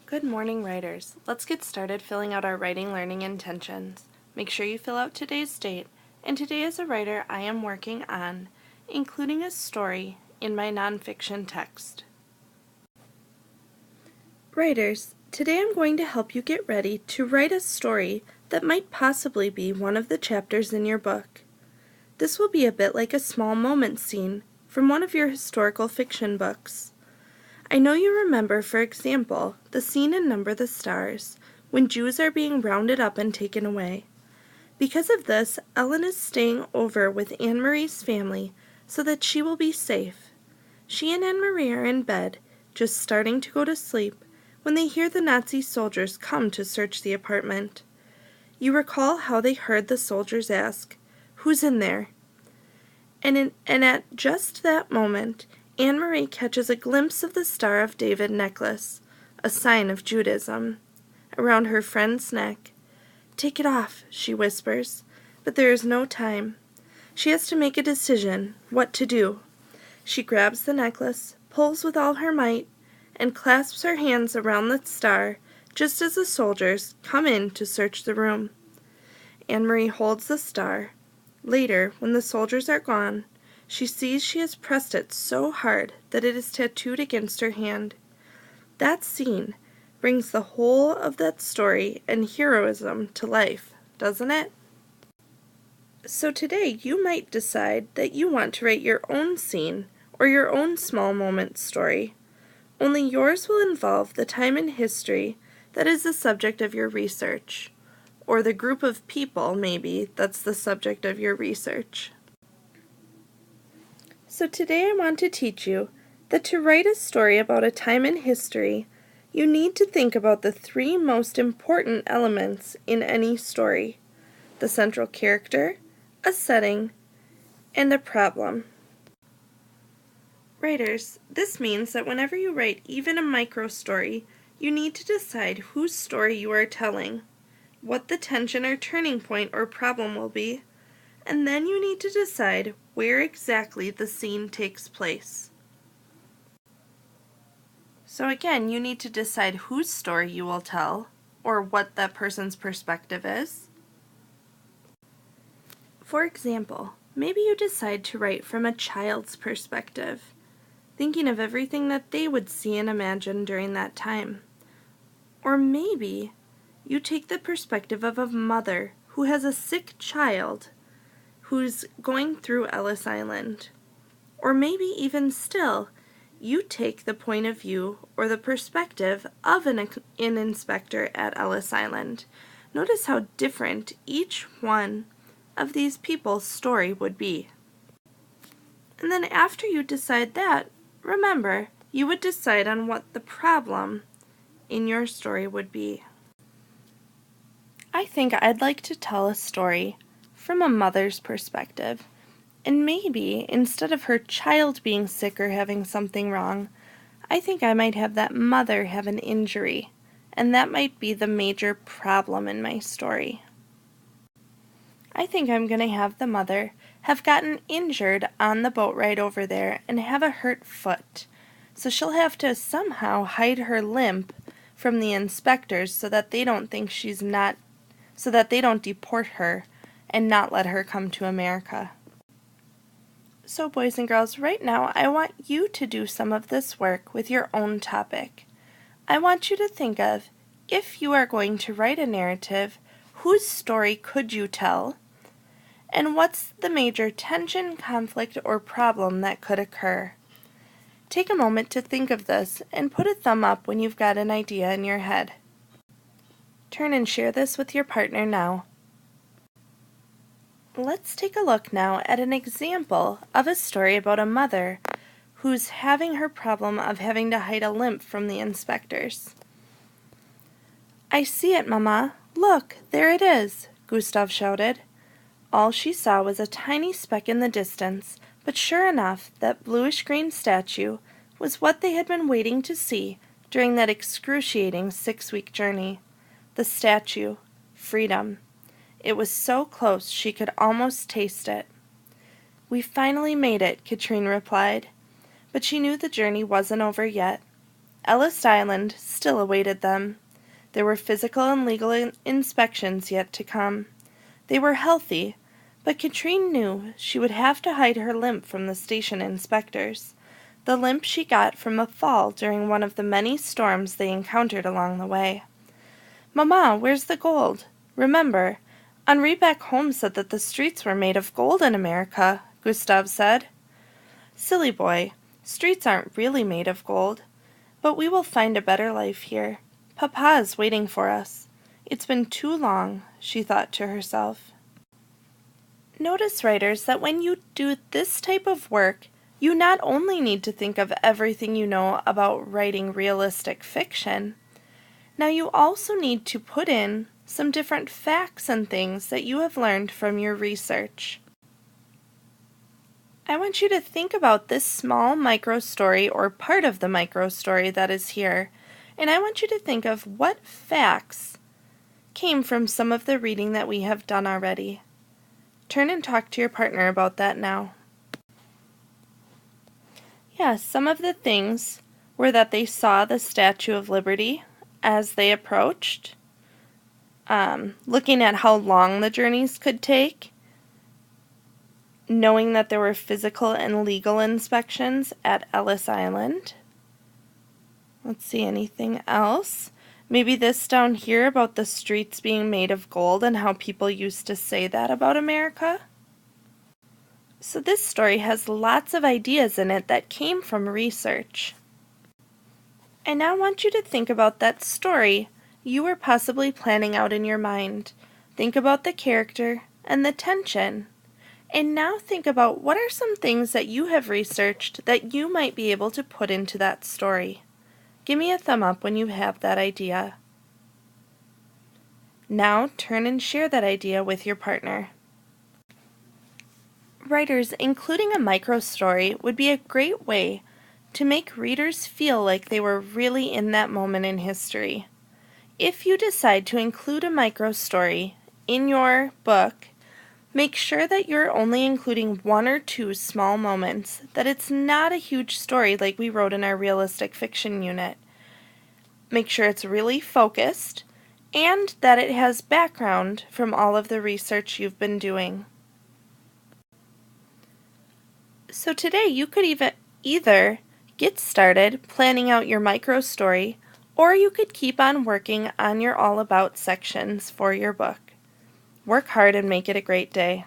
Good morning, writers. Let's get started filling out our writing learning intentions. Make sure you fill out today's date, and today as a writer I am working on including a story in my nonfiction text. Writers, today I'm going to help you get ready to write a story that might possibly be one of the chapters in your book. This will be a bit like a small moment scene from one of your historical fiction books. I know you remember, for example, the scene in Number the Stars, when Jews are being rounded up and taken away. Because of this, Ellen is staying over with Anne-Marie's family so that she will be safe. She and Anne-Marie are in bed, just starting to go to sleep, when they hear the Nazi soldiers come to search the apartment. You recall how they heard the soldiers ask, "Who's in there?" And at just that moment, Anne-Marie catches a glimpse of the Star of David necklace, a sign of Judaism, around her friend's neck. "Take it off," she whispers, but there is no time. She has to make a decision, what to do. She grabs the necklace, pulls with all her might, and clasps her hands around the star just as the soldiers come in to search the room. Anne-Marie holds the star. Later, when the soldiers are gone, she sees she has pressed it so hard that it is tattooed against her hand. That scene brings the whole of that story and heroism to life, doesn't it? So today you might decide that you want to write your own scene or your own small moment story. Only yours will involve the time in history that is the subject of your research, or the group of people, maybe, that's the subject of your research. So today I want to teach you that to write a story about a time in history, you need to think about the three most important elements in any story: the central character, a setting, and a problem. Writers, this means that whenever you write even a micro story, you need to decide whose story you are telling, what the tension or turning point or problem will be, and then you need to decide where exactly the scene takes place. So again, you need to decide whose story you will tell, or what that person's perspective is. For example, maybe you decide to write from a child's perspective, thinking of everything that they would see and imagine during that time. Or maybe you take the perspective of a mother who has a sick child who's going through Ellis Island. Or maybe even still, you take the point of view or the perspective of an inspector at Ellis Island. Notice how different each one of these people's story would be. And then after you decide that, remember, you would decide on what the problem in your story would be. I think I'd like to tell a story from a mother's perspective, and maybe instead of her child being sick or having something wrong, I think I might have that mother have an injury, and that might be the major problem in my story. I think I'm going to have the mother have gotten injured on the boat ride over there and have a hurt foot, so she'll have to somehow hide her limp from the inspectors so that they don't deport her and not let her come to America. So boys and girls, right now I want you to do some of this work with your own topic. I want you to think of, if you are going to write a narrative, whose story could you tell? And what's the major tension, conflict, or problem that could occur? Take a moment to think of this and put a thumb up when you've got an idea in your head. Turn and share this with your partner now. Let's take a look now at an example of a story about a mother who's having her problem of having to hide a limp from the inspectors. "I see it, Mama. Look, there it is," Gustav shouted. All she saw was a tiny speck in the distance, but sure enough, that bluish-green statue was what they had been waiting to see during that excruciating 6-week journey. The statue, freedom. It was so close she could almost taste it. "We finally made it," Katrine replied, but she knew the journey wasn't over yet. Ellis Island still awaited them. There were physical and legal inspections yet to come. They were healthy, but Katrine knew she would have to hide her limp from the station inspectors, the limp she got from a fall during one of the many storms they encountered along the way. "Mamma, where's the gold? Remember, Henri back home said that the streets were made of gold in America," Gustave said. "Silly boy, streets aren't really made of gold. But we will find a better life here. Papa is waiting for us. It's been too long," she thought to herself. Notice, writers, that when you do this type of work, you not only need to think of everything you know about writing realistic fiction, now you also need to put in some different facts and things that you have learned from your research. I want you to think about this small micro-story or part of the micro-story that is here, and I want you to think of what facts came from some of the reading that we have done already. Turn and talk to your partner about that now. Yes, some of the things were that they saw the Statue of Liberty as they approached, looking at how long the journeys could take, knowing that there were physical and legal inspections at Ellis Island. Let's see, anything else? Maybe this down here about the streets being made of gold and how people used to say that about America. So this story has lots of ideas in it that came from research. I now want you to think about that story you were possibly planning out in your mind. Think about the character and the tension. And now think about what are some things that you have researched that you might be able to put into that story. Give me a thumb up when you have that idea. Now turn and share that idea with your partner. Writers, including a micro-story would be a great way to make readers feel like they were really in that moment in history. If you decide to include a micro-story in your book, make sure that you're only including one or two small moments, that it's not a huge story like we wrote in our realistic fiction unit. Make sure it's really focused and that it has background from all of the research you've been doing. So today you could either get started planning out your micro story, or you could keep on working on your all about sections for your book. Work hard and make it a great day.